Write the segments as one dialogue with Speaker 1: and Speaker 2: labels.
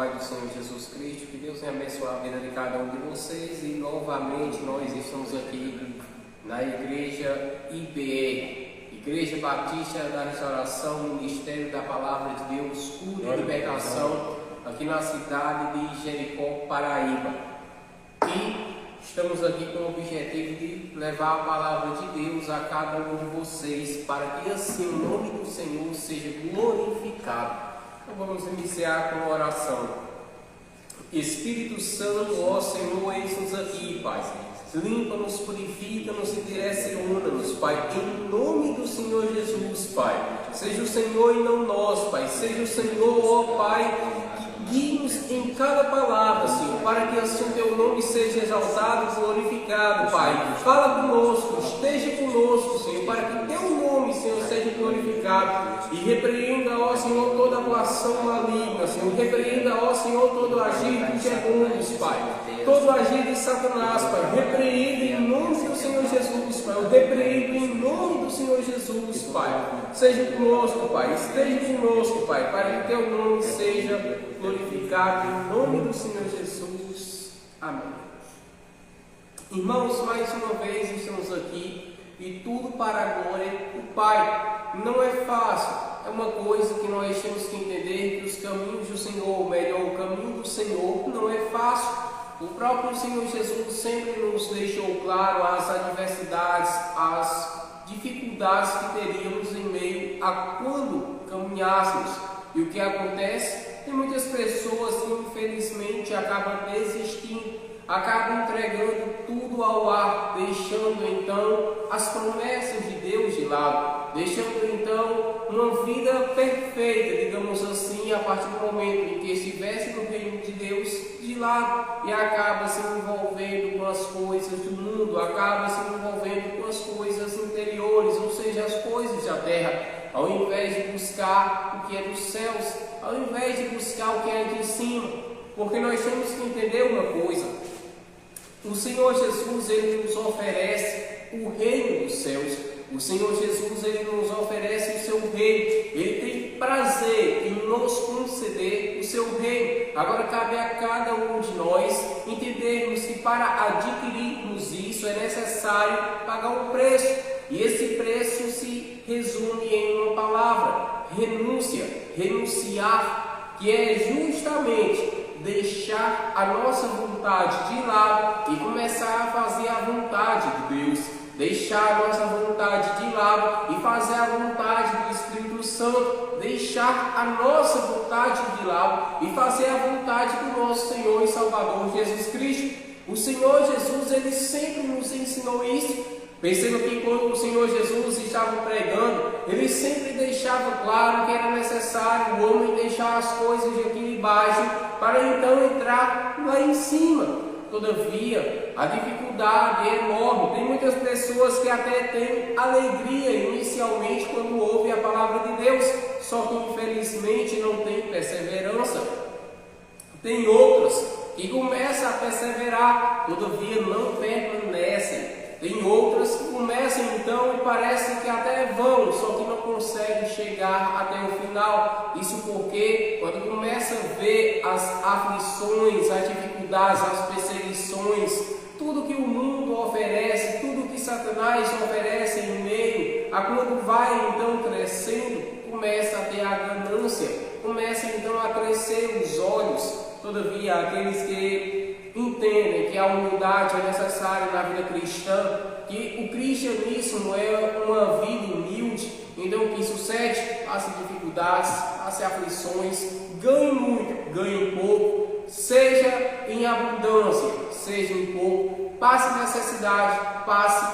Speaker 1: Pai do Senhor Jesus Cristo, que Deus venha abençoar a vida de cada um de vocês. E novamente nós estamos aqui na Igreja IBR, Igreja Batista da Restauração, Ministério da Palavra de Deus, Cura e Libertação, aqui na cidade de Jericó, Paraíba. E estamos aqui com o objetivo de levar a palavra de Deus a cada um de vocês, para que assim o nome do Senhor seja glorificado. Então vamos iniciar com a oração. Espírito Santo, ó Senhor, eis-nos aqui, Pai. Limpa-nos, purifica-nos e direciona-nos, Pai, em nome do Senhor Jesus, Pai. Seja o Senhor e não nós, Pai. Seja o Senhor, ó Pai, que guie-nos em cada palavra, Senhor, para que assim o Teu nome seja exaltado e glorificado, Pai. Fala conosco, esteja conosco, Senhor, para que Teu nome, Senhor, seja glorificado. E repreenda, ó Senhor, toda a ação maligna, Senhor. Repreenda, ó Senhor, todo o agir dos demônios, Pai. Todo o agir de Satanás, Pai. Repreenda em nome do Senhor Jesus, Pai. Eu repreendo em nome do Senhor Jesus, Pai. Seja conosco, Pai. Esteja conosco, Pai, para que Teu nome seja glorificado em nome do Senhor Jesus. Amém. Irmãos, mais uma vez estamos aqui e tudo para a glória do Pai. Não é fácil, é uma coisa que nós temos que entender, que os caminhos do Senhor, ou melhor, o caminho do Senhor não é fácil. O próprio Senhor Jesus sempre nos deixou claro as adversidades, as dificuldades que teríamos em meio a quando caminhássemos. E o que acontece? Tem muitas pessoas que infelizmente acabam desistindo, acabam entregando tudo ao ar, deixando então as promessas de Deus de lado, deixando então uma vida perfeita, digamos assim, a partir do momento em que estivesse no reino de Deus de lado, e acaba se envolvendo com as coisas do mundo, acaba se envolvendo com as coisas interiores, ou seja, as coisas da terra, ao invés de buscar o que é dos céus, ao invés de buscar o que é de cima. Porque nós temos que entender uma coisa: o Senhor Jesus, Ele nos oferece o reino dos céus. O Senhor Jesus, Ele nos oferece o seu reino. Ele tem prazer em nos conceder o seu reino. Agora cabe a cada um de nós entendermos que para adquirirmos isso é necessário pagar um preço. E esse preço se resume em uma palavra: renúncia, renunciar, que é justamente deixar a nossa vontade de lado e começar a fazer a vontade de Deus. Deixar a nossa vontade de lado e fazer a vontade do Espírito Santo. Deixar a nossa vontade de lado e fazer a vontade do nosso Senhor e Salvador Jesus Cristo. O Senhor Jesus, Ele sempre nos ensinou isso. Perceba que quando o Senhor Jesus estava pregando, Ele sempre deixava claro que era necessário o homem deixar as coisas de aqui embaixo para então entrar lá em cima. Todavia, a dificuldade é enorme. Tem muitas pessoas que até têm alegria inicialmente quando ouvem a palavra de Deus, só que infelizmente não tem perseverança. Tem outras que começam a perseverar, todavia não permanecem. Tem outras que começam então e parecem que até vão, só que não conseguem chegar até o final. Isso porque quando começa a ver as aflições, as dificuldades, as perseguições, tudo que o mundo oferece, tudo que Satanás oferece em meio a quando vai então crescendo, começa a ter a ganância, começa então a crescer os olhos. Todavia, aqueles que entendem que a humildade é necessária na vida cristã, que o cristianismo é uma vida humilde, então que sucede, passe dificuldades, passe aflições, ganhe muito, ganhe pouco, seja em abundância, seja em pouco, passe necessidade, passe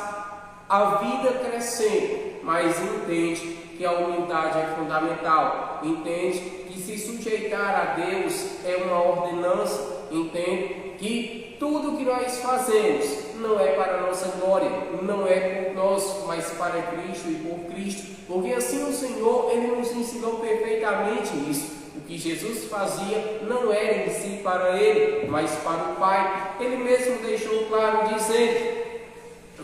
Speaker 1: a vida crescendo, mas entende que a humildade é fundamental, entende que se sujeitar a Deus é uma ordenança, entende que tudo que nós fazemos não é para a nossa glória, não é por nós, mas para Cristo e por Cristo, porque assim o Senhor, Ele nos ensinou perfeitamente isso. O que Jesus fazia não era em si para Ele, mas para o Pai. Ele mesmo deixou claro dizendo: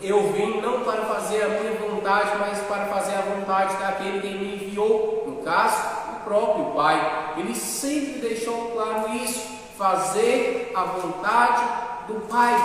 Speaker 1: eu vim não para fazer a minha vontade, mas para fazer a vontade daquele que me enviou. No caso, o próprio Pai. Ele sempre deixou claro isso. fazer a vontade do Pai.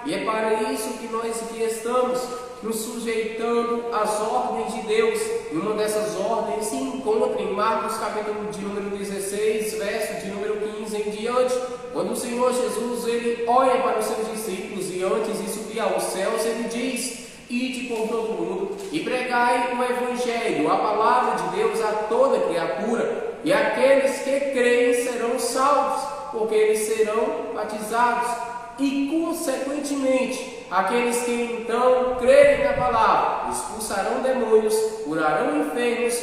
Speaker 1: E é para isso que nós aqui estamos, nos sujeitando às ordens de Deus. E uma dessas ordens se encontra em Marcos capítulo de número 16, verso de número 15 em diante, quando o Senhor Jesus ele olha para os seus discípulos e antes de subir aos céus ele diz: ide por todo mundo e pregai o Evangelho, a palavra de Deus a toda criatura, e aqueles que creem serão salvos, porque eles serão batizados. E, consequentemente, aqueles que então crerem na palavra expulsarão demônios, curarão enfermos,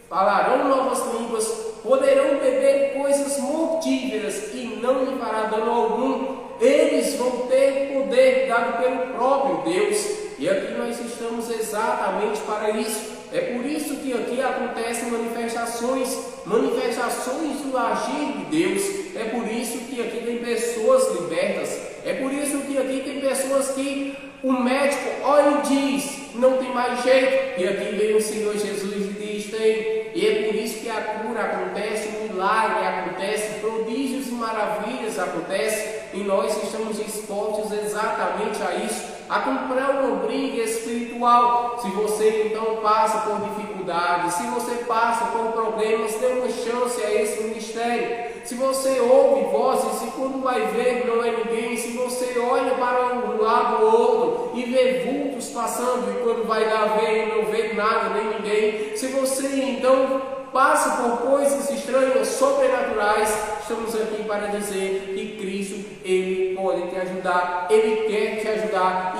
Speaker 1: falarão novas línguas, poderão beber coisas mortíferas e não lhe fará dano algum. Eles vão ter poder dado pelo próprio Deus. E aqui nós estamos exatamente para isso. É por isso que aqui acontecem manifestações do agir de Deus. É por isso que aqui tem pessoas libertas. É por isso que aqui tem pessoas que o médico olha e diz: não tem mais jeito. E aqui vem o Senhor Jesus e diz: tem. E é por isso que a cura acontece, o milagre acontece, prodígios e maravilhas acontecem. E nós estamos dispostos exatamente a isso, a comprar uma briga espiritual. Se você então passa por dificuldades, se você passa por problemas, dê uma chance a esse ministério. Se você ouve vozes e quando vai ver não é ninguém, se você olha para um lado ou outro e vê vultos passando e quando vai lá ver não vê nada nem ninguém, se você então passa por coisas estranhas, sobrenaturais, estamos aqui para dizer que Cristo, Ele pode te ajudar, Ele quer te ajudar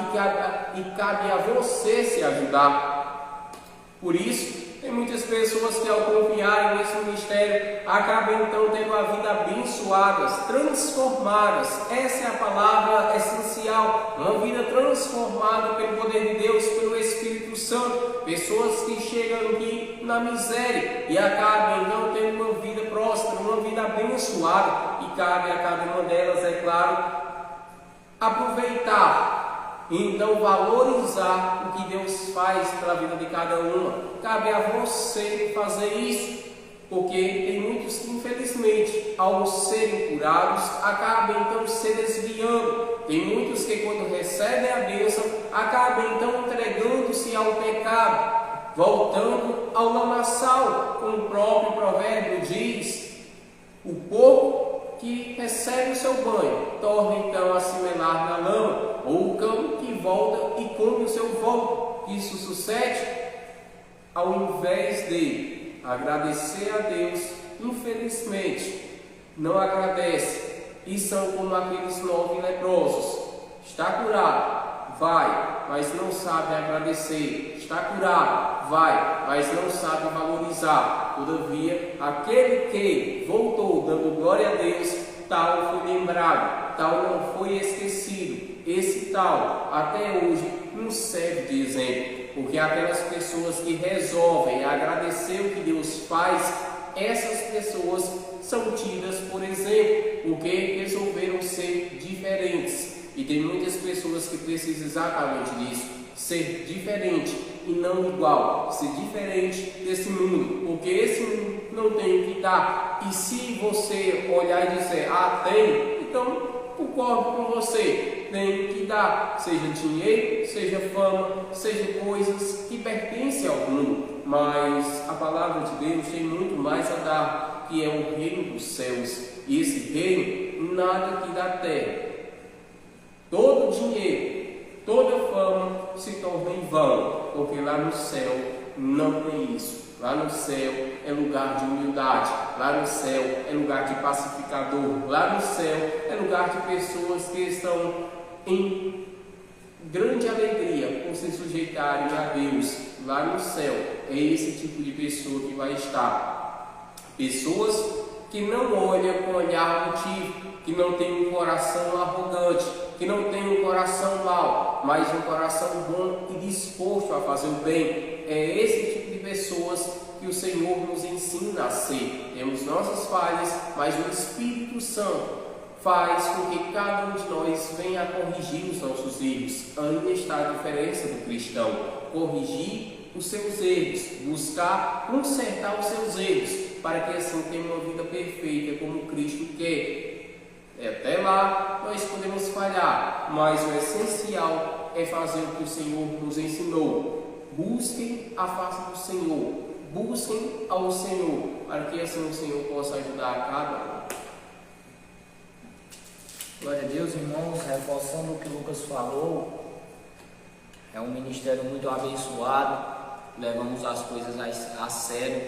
Speaker 1: e cabe a você se ajudar. Por isso, tem muitas pessoas que ao confiarem nesse ministério, acabam então tendo a vida abençoadas, transformadas. Essa é a palavra essencial, uma vida transformada pelo poder de Deus, pelo Espírito Santo. Pessoas que chegam aqui na miséria e acabam então tendo uma vida próspera, uma vida abençoada. E cabe a cada uma delas, é claro, aproveitar e então valorizar o que Deus faz para a vida de cada uma. Cabe a você fazer isso, porque tem muitos que infelizmente ao serem curados acabam então se desviando. Tem muitos que quando recebem a bênção acabam então entregando-se ao pecado, voltando ao lamaçal, como o próprio provérbio diz: o porco que recebe o seu banho torna então a se melar na lama, ou o cão que volta e come o seu vômito. Isso sucede ao invés de agradecer a Deus, infelizmente não agradece e são como aqueles 9 leprosos. Está curado, vai, mas não sabe agradecer. Está curado, vai, mas não sabe valorizar. Todavia, aquele que voltou dando glória a Deus, tal foi lembrado, tal não foi esquecido. Esse tal, até hoje, nos serve de exemplo, porque aquelas pessoas que resolvem agradecer o que Deus faz, essas pessoas são tidas por exemplo, porque resolveram ser diferentes. E tem muitas pessoas que precisam exatamente disso, ser diferente e não igual, ser diferente desse mundo, porque esse mundo não tem o que dar. E se você olhar e dizer: ah, tem, então concordo com você, tem que dar, seja dinheiro, seja fama, seja coisas que pertencem ao mundo. Mas a palavra de Deus tem muito mais a dar, que é o reino dos céus. E esse reino nada que da terra. Todo dinheiro, toda fama se torna em vão, porque lá no céu não tem isso. Lá no céu é lugar de humildade, lá no céu é lugar de pacificador, lá no céu é lugar de pessoas que estão em grande alegria por se sujeitarem a Deus. Lá no céu é esse tipo de pessoa que vai estar. Pessoas que não olham com olhar motivo, que não tem um coração arrogante, que não tem um coração mau, mas um coração bom e disposto a fazer o bem. É esse tipo de pessoas que o Senhor nos ensina a ser. Temos nossas falhas, mas o Espírito Santo faz com que cada um de nós venha a corrigir os nossos erros. Ainda está a diferença do cristão: corrigir os seus erros, buscar consertar os seus erros, para que assim tenha uma vida perfeita como Cristo quer. errar, nós podemos falhar, mas o essencial é fazer o que o Senhor nos ensinou. Busquem a face do Senhor, busquem ao Senhor, para que assim o Senhor possa ajudar a cada um.
Speaker 2: Glória a Deus, irmãos, reforçando o que o Lucas falou, é um ministério muito abençoado, levamos as coisas a sério,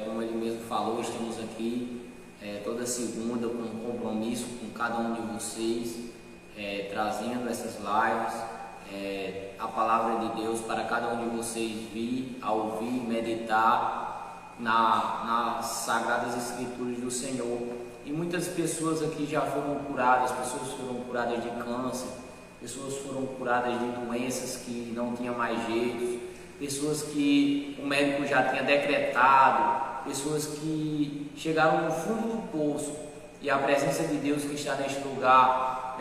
Speaker 2: como ele mesmo falou, estamos aqui toda segunda com um compromisso com cada um de vocês, trazendo essas lives, a palavra de Deus para cada um de vocês vir, a ouvir, meditar nas sagradas escrituras do Senhor. E muitas pessoas aqui já foram curadas, pessoas foram curadas de câncer, pessoas foram curadas de doenças que não tinham mais jeito, pessoas que o médico já tinha decretado, pessoas que chegaram no fundo do poço e a presença de Deus que está neste lugar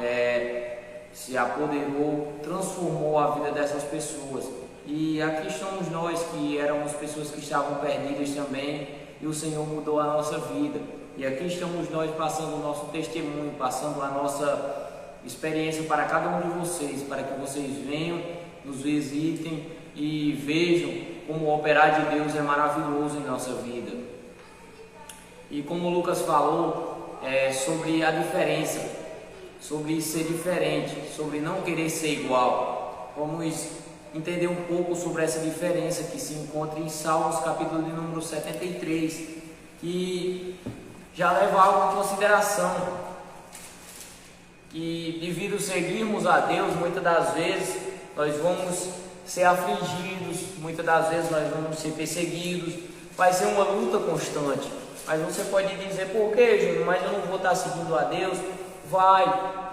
Speaker 2: se apoderou, transformou a vida dessas pessoas. E aqui estamos nós que éramos pessoas que estavam perdidas também e o Senhor mudou a nossa vida. E aqui estamos nós passando o nosso testemunho, passando a nossa experiência para cada um de vocês, para que vocês venham, nos visitem e vejam como o operar de Deus é maravilhoso em nossa vida. E como o Lucas falou, sobre a diferença, sobre ser diferente, sobre não querer ser igual. Vamos entender um pouco sobre essa diferença que se encontra em Salmos capítulo de número 73, que já leva algo em consideração, que devido seguirmos a Deus, muitas das vezes nós vamos ser afligidos, muitas das vezes nós vamos ser perseguidos, vai ser uma luta constante. Mas você pode dizer, por que, Júnior? Mas eu não vou estar seguindo a Deus? Vai,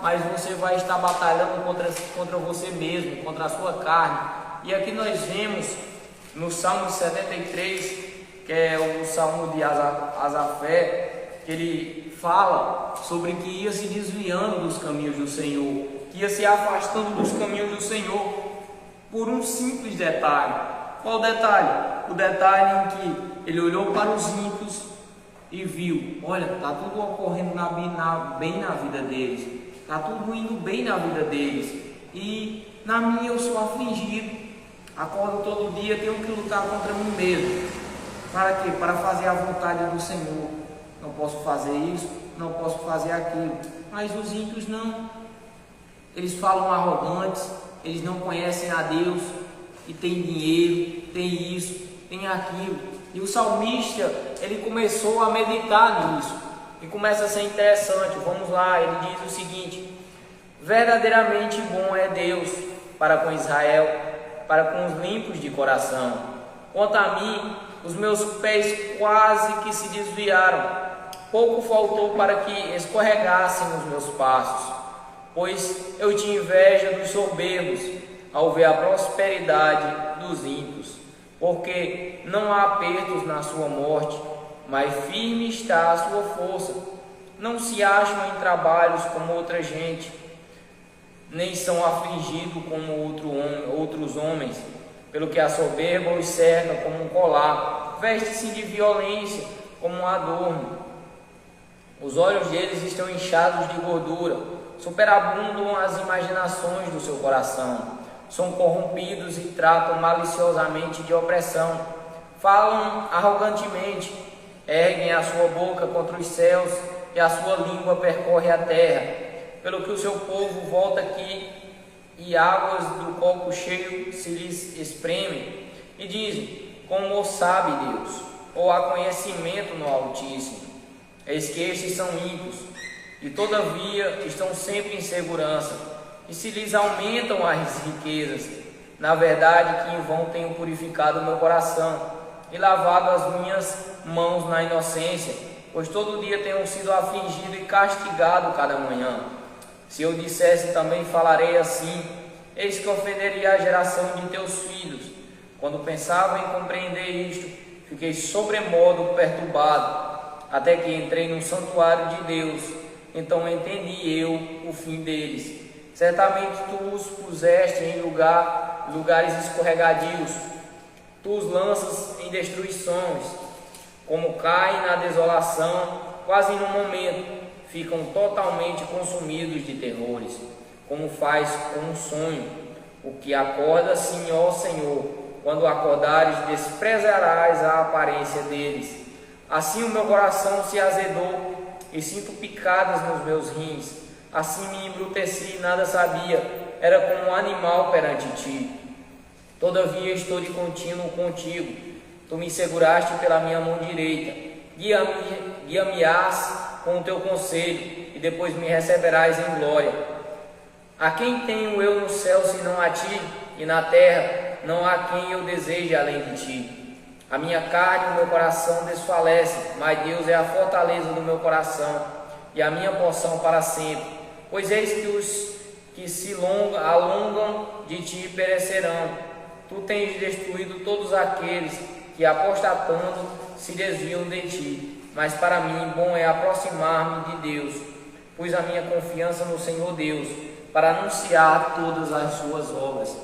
Speaker 2: mas você vai estar batalhando contra você mesmo, contra a sua carne. E aqui nós vemos no Salmo 73, que é o Salmo de Asafé, que ele fala sobre que ia se desviando dos caminhos do Senhor, que ia se afastando dos caminhos do Senhor, por um simples detalhe. Qual o detalhe? O detalhe em que ele olhou para os ímpios e viu, olha, está tudo ocorrendo bem na vida deles, está tudo indo bem na vida deles, e na minha eu sou afligido, acordo todo dia, tenho que lutar contra mim mesmo. Para quê? Para fazer a vontade do Senhor. Não posso fazer isso, não posso fazer aquilo. Mas os ímpios não. Eles falam arrogantes, eles não conhecem a Deus, e tem dinheiro, tem isso, tem aquilo. E o salmista, ele começou a meditar nisso. E começa a ser interessante. Vamos lá, ele diz o seguinte: verdadeiramente bom é Deus para com Israel, para com os limpos de coração. Quanto a mim, os meus pés quase que se desviaram. Pouco faltou para que escorregassem os meus passos, pois eu tinha inveja dos soberbos ao ver a prosperidade dos ímpios. Porque não há apertos na sua morte, mas firme está a sua força. Não se acham em trabalhos como outra gente, nem são afligidos como outros homens, pelo que a soberba os cerca como um colar, veste-se de violência como um adorno. Os olhos deles estão inchados de gordura, superabundam as imaginações do seu coração. São corrompidos e tratam maliciosamente de opressão. Falam arrogantemente, erguem a sua boca contra os céus e a sua língua percorre a terra. Pelo que o seu povo volta aqui e águas do copo cheio se lhes espremem. E dizem, como sabe Deus, ou há conhecimento no Altíssimo. Eis que estes são ímpios, e todavia estão sempre em segurança. E se lhes aumentam as riquezas, na verdade que em vão tenho purificado o meu coração e lavado as minhas mãos na inocência, pois todo dia tenho sido afligido e castigado cada manhã. Se eu dissesse também falarei assim, eis que ofenderia a geração de teus filhos. Quando pensava em compreender isto, fiquei sobremodo perturbado, até que entrei no santuário de Deus, então entendi eu o fim deles. Certamente tu os puseste em lugares escorregadios, tu os lanças em destruições, como caem na desolação, quase em um momento, ficam totalmente consumidos de terrores, como faz com um sonho. O que acorda, sim, ó Senhor, quando acordares, desprezarás a aparência deles. Assim o meu coração se azedou e sinto picadas nos meus rins. Assim me embruteci e nada sabia, era como um animal perante ti. Todavia estou de contínuo contigo, tu me seguraste pela minha mão direita. Guia-me-ás com o teu conselho, e depois me receberás em glória. A quem tenho eu no céu senão a ti, e na terra não há quem eu deseje além de ti. A minha carne e o meu coração desfalecem, mas Deus é a fortaleza do meu coração e a minha porção para sempre. Pois eis que os que se alongam de ti perecerão. Tu tens destruído todos aqueles que, apostatando, se desviam de ti. Mas para mim bom é aproximar-me de Deus. Pus a minha confiança no Senhor Deus, para anunciar todas as suas obras.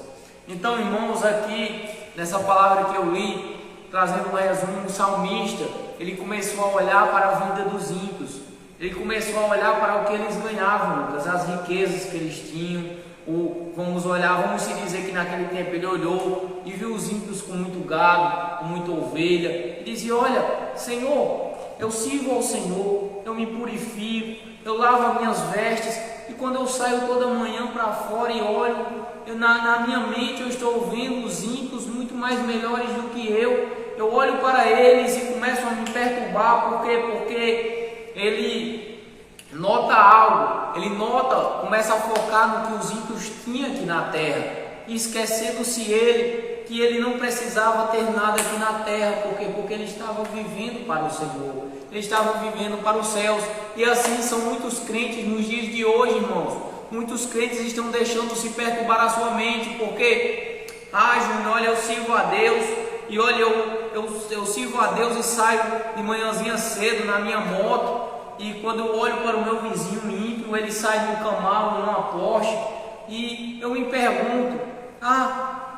Speaker 2: Então, irmãos, aqui nessa palavra que eu li, trazendo um resumo, o salmista, ele começou a olhar para a vida dos ímpios, ele começou a olhar para o que eles ganhavam, Lucas, as riquezas que eles tinham. Vamos se dizer que naquele tempo ele olhou e viu os ímpios com muito gado, com muita ovelha, e dizia: olha, Senhor, eu sirvo ao Senhor, eu me purifico, eu lavo as minhas vestes, e quando eu saio toda manhã para fora e olho, na minha mente eu estou vendo os ímpios muito mais melhores do que eu olho para eles e começo a me perturbar. Por quê? Porque ele nota algo, começa a focar no que os ímpios tinham aqui na terra, e esquecendo-se que ele não precisava ter nada aqui na terra. Por quê? Porque ele estava vivendo para o Senhor, ele estava vivendo para os céus. E assim são muitos crentes nos dias de hoje, irmãos. Muitos crentes estão deixando se perturbar a sua mente, porque Júnior, olha, eu sirvo a Deus, e olha, eu sirvo a Deus e saio de manhãzinha cedo na minha moto, e quando eu olho para o meu vizinho ímpio, ele sai num Camaro, numa Porsche, e eu me pergunto: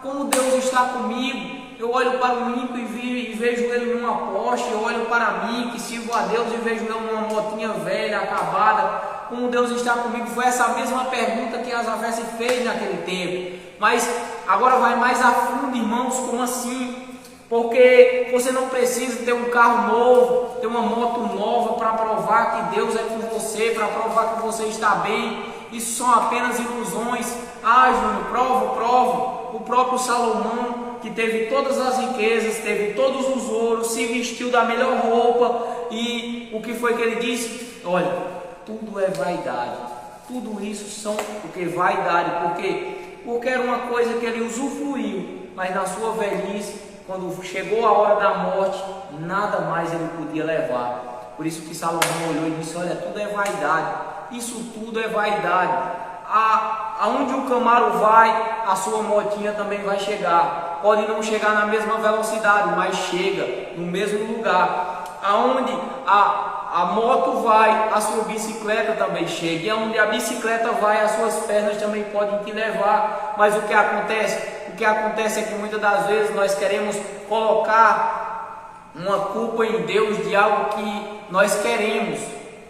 Speaker 2: como Deus está comigo? Eu olho para o ímpio e vejo ele numa Porsche. Eu olho para mim, que sirvo a Deus, e vejo ele numa motinha velha, acabada. Como Deus está comigo? Foi essa mesma pergunta que Asafé se fez naquele tempo. Mas agora vai mais a fundo, irmãos. Como assim? Porque você não precisa ter um carro novo, ter uma moto nova para provar que Deus é com você, para provar que você está bem. Isso são apenas ilusões. Júnior, provo. O próprio Salomão, que teve todas as riquezas, teve todos os ouros, se vestiu da melhor roupa, e o que foi que ele disse? Olha, tudo é vaidade. Tudo isso são o que? Vaidade. Por quê? Porque era uma coisa que ele usufruiu, mas na sua velhice, quando chegou a hora da morte, nada mais ele podia levar. Por isso que Salomão olhou e disse: olha, tudo é vaidade. Isso tudo é vaidade. Aonde o Camaro vai, a sua motinha também vai chegar. Pode não chegar na mesma velocidade, mas chega no mesmo lugar. Aonde a moto vai, a sua bicicleta também chega. E aonde a bicicleta vai, as suas pernas também podem te levar. Mas o que acontece? O que acontece é que muitas das vezes nós queremos colocar uma culpa em Deus de algo que nós queremos.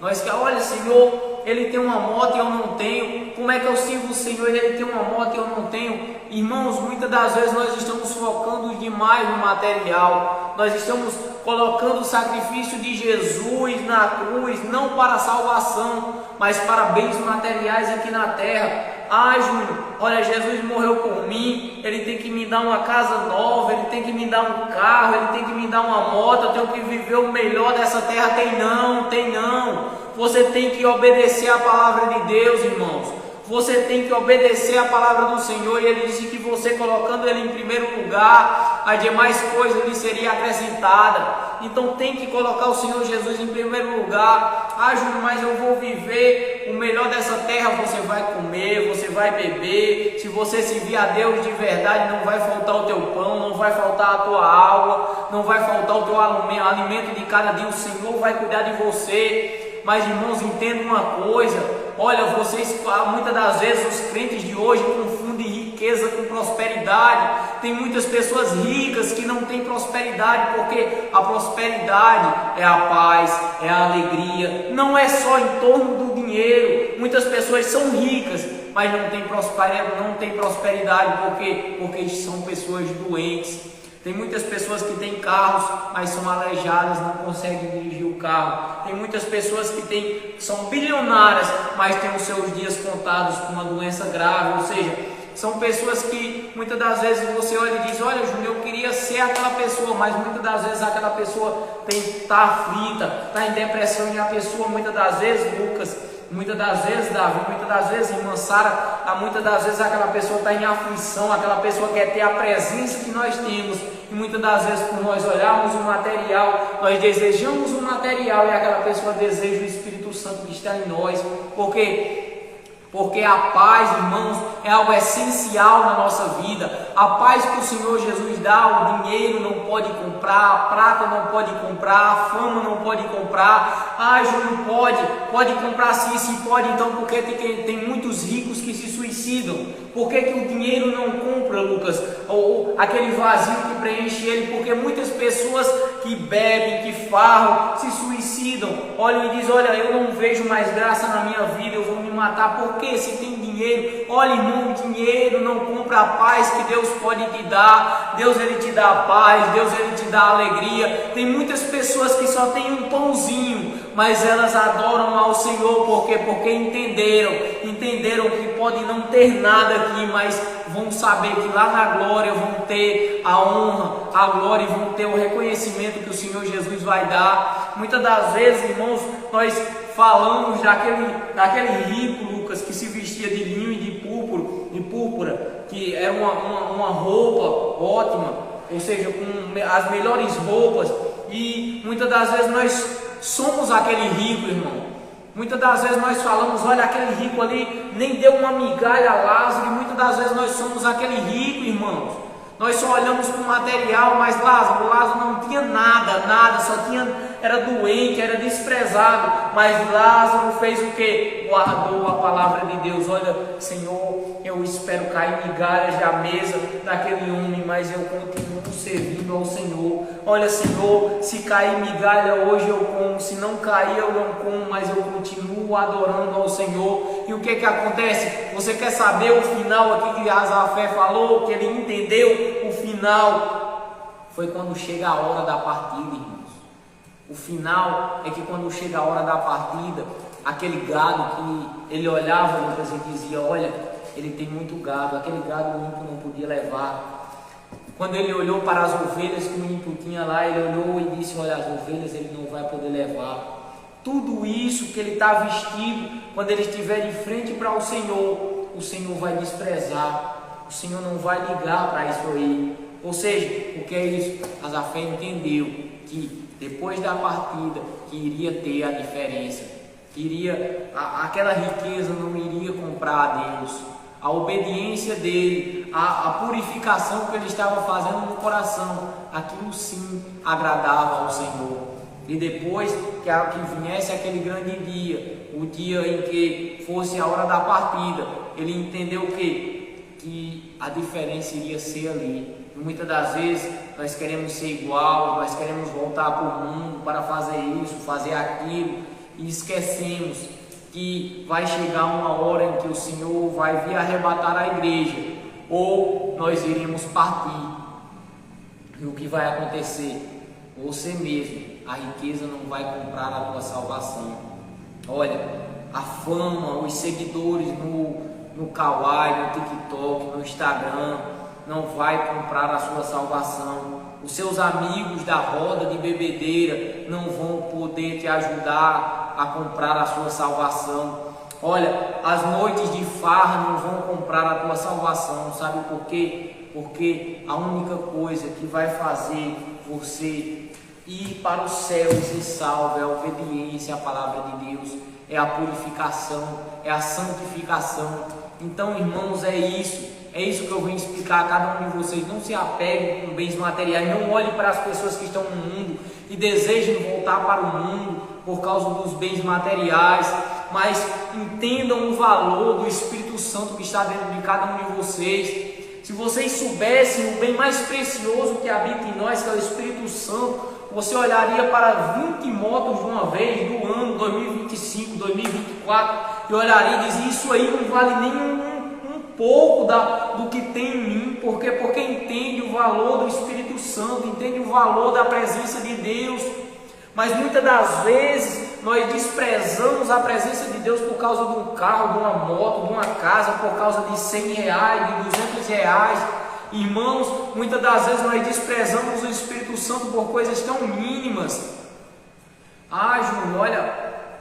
Speaker 2: Olha, Senhor, ele tem uma moto e eu não tenho. Como é que eu sirvo o Senhor e ele tem uma moto e eu não tenho? Irmãos, muitas das vezes nós estamos focando demais no material. Nós estamos colocando o sacrifício de Jesus na cruz, não para a salvação, mas para bens materiais aqui na terra. Júnior, olha, Jesus morreu por mim, ele tem que me dar uma casa nova, ele tem que me dar um carro, ele tem que me dar uma moto, eu tenho que viver o melhor dessa terra. Tem não. Você tem que obedecer a palavra de Deus, irmãos. Você tem que obedecer a palavra do Senhor, e ele disse que você colocando ele em primeiro lugar, as demais coisas lhe seria acrescentada. Então tem que colocar o Senhor Jesus em primeiro lugar. Júnior, mas eu vou viver o melhor dessa terra. Você vai comer, você vai beber. Se você servir a Deus de verdade, não vai faltar o teu pão, não vai faltar a tua água, não vai faltar o teu alimento de cada dia. O Senhor vai cuidar de você. Mas, irmãos, entendam uma coisa: olha, vocês, muitas das vezes os crentes de hoje confundem riqueza com prosperidade. Tem muitas pessoas ricas que não têm prosperidade, porque a prosperidade é a paz, é a alegria, não é só em torno do dinheiro. Muitas pessoas são ricas, mas não têm prosperidade porque são pessoas doentes. Tem muitas pessoas que têm carros, mas são aleijadas, não conseguem dirigir o carro. Tem muitas pessoas que são bilionárias, mas têm os seus dias contados com uma doença grave. Ou seja, são pessoas que muitas das vezes você olha e diz: olha, Júnior, eu queria ser aquela pessoa, mas muitas das vezes aquela pessoa está aflita, está em depressão, e a pessoa muitas das vezes, Lucas, muitas das vezes, Davi, muitas das vezes, irmã Sara, muitas das vezes aquela pessoa está em aflição, aquela pessoa quer ter a presença que nós temos, e muitas das vezes por nós olharmos o material, nós desejamos o material, e aquela pessoa deseja o Espírito Santo que está em nós. Porque a paz, irmãos, é algo essencial na nossa vida. A paz que o Senhor Jesus dá, o dinheiro não pode comprar, a prata não pode comprar, a fama não pode comprar. Ah, Júnior, pode comprar sim, pode. Então, por que tem muitos ricos que se suicidam? Por que o dinheiro não compra, Lucas? Ou aquele vazio que preenche ele? Porque muitas pessoas que bebem, que farram, se suicidam. Olham e dizem: olha, eu não vejo mais graça na minha vida, eu vou me matar. Por quê? Se tem dinheiro. Olha, irmão, o dinheiro não compra a paz que Deus pode te dar. Deus, Ele te dá a paz, Deus, Ele te dá a alegria. Tem muitas pessoas que só têm um pãozinho, mas elas adoram ao Senhor. Por quê? Porque entenderam que podem não ter nada aqui, mas vão saber que lá na glória vão ter a honra, a glória, e vão ter o reconhecimento que o Senhor Jesus vai dar. Muitas das vezes, irmãos, nós falamos daquele rico, Lucas, que se vestia de linho e de púrpura, que era uma roupa ótima, ou seja, com as melhores roupas. E muitas das vezes nós somos aquele rico, irmão. Muitas das vezes nós falamos: olha, aquele rico ali nem deu uma migalha a Lázaro. E muitas das vezes nós somos aquele rico, irmãos. Nós só olhamos para o material, mas Lázaro não tinha nada, era doente, era desprezado. Mas Lázaro fez o que? Guardou a palavra de Deus. Olha, Senhor, eu espero cair migalhas da mesa daquele homem, mas eu continuo servindo ao Senhor. Olha, Senhor, se cair migalha hoje eu como, se não cair eu não como, mas eu continuo adorando ao Senhor. E o que acontece? Você quer saber o final aqui que Azafé falou, que ele entendeu? O final foi quando chega a hora da partida, irmãos. O final é que quando chega a hora da partida, aquele gado que ele olhava, Lucas, e dizia: olha, ele tem muito gado, aquele gado o ímpio não podia levar. Quando ele olhou para as ovelhas que o ímpio tinha lá, ele olhou e disse: olha, as ovelhas ele não vai poder levar. Tudo isso que ele está vestido, quando ele estiver de frente para o Senhor vai desprezar. O Senhor não vai ligar para isso aí. Ou seja, porque é isso, Azafé entendeu que depois da partida que iria ter a diferença, aquela riqueza não iria comprar a Deus. A obediência dele, a purificação que ele estava fazendo no coração, aquilo sim agradava ao Senhor. E depois que viesse aquele grande dia, o dia em que fosse a hora da partida, ele entendeu que a diferença iria ser ali. E muitas das vezes nós queremos ser igual, nós queremos voltar para o mundo para fazer isso, fazer aquilo, e esquecemos que vai chegar uma hora em que o Senhor vai vir arrebatar a igreja, ou nós iremos partir. E o que vai acontecer? Você mesmo, a riqueza não vai comprar a tua salvação. Olha, a fama, os seguidores no Kawaii, no TikTok, no Instagram, não vai comprar a sua salvação. Os seus amigos da roda de bebedeira não vão poder te ajudar a comprar a sua salvação. Olha, as noites de farra não vão comprar a tua salvação. Sabe por quê? Porque a única coisa que vai fazer você ir para o céu e ser salvo é a obediência à palavra de Deus, é a purificação, é a santificação. Então, irmãos, é isso que eu vim explicar a cada um de vocês. Não se apeguem com bens materiais, não olhem para as pessoas que estão no mundo e desejem voltar para o mundo por causa dos bens materiais, mas entendam o valor do Espírito Santo que está dentro de cada um de vocês. Se vocês soubessem o bem mais precioso que habita em nós, que é o Espírito Santo, você olharia para 20 motos de uma vez, no ano 2025, 2024, e olharia e dizia, isso aí não vale nem um pouco do que tem em mim, porque entende o valor do Espírito Santo, entende o valor da presença de Deus. Mas muitas das vezes nós desprezamos a presença de Deus por causa de um carro, de uma moto, de uma casa, por causa de 100 reais, de 200 reais. Irmãos, muitas das vezes nós desprezamos o Espírito Santo por coisas tão mínimas. Júnior, olha,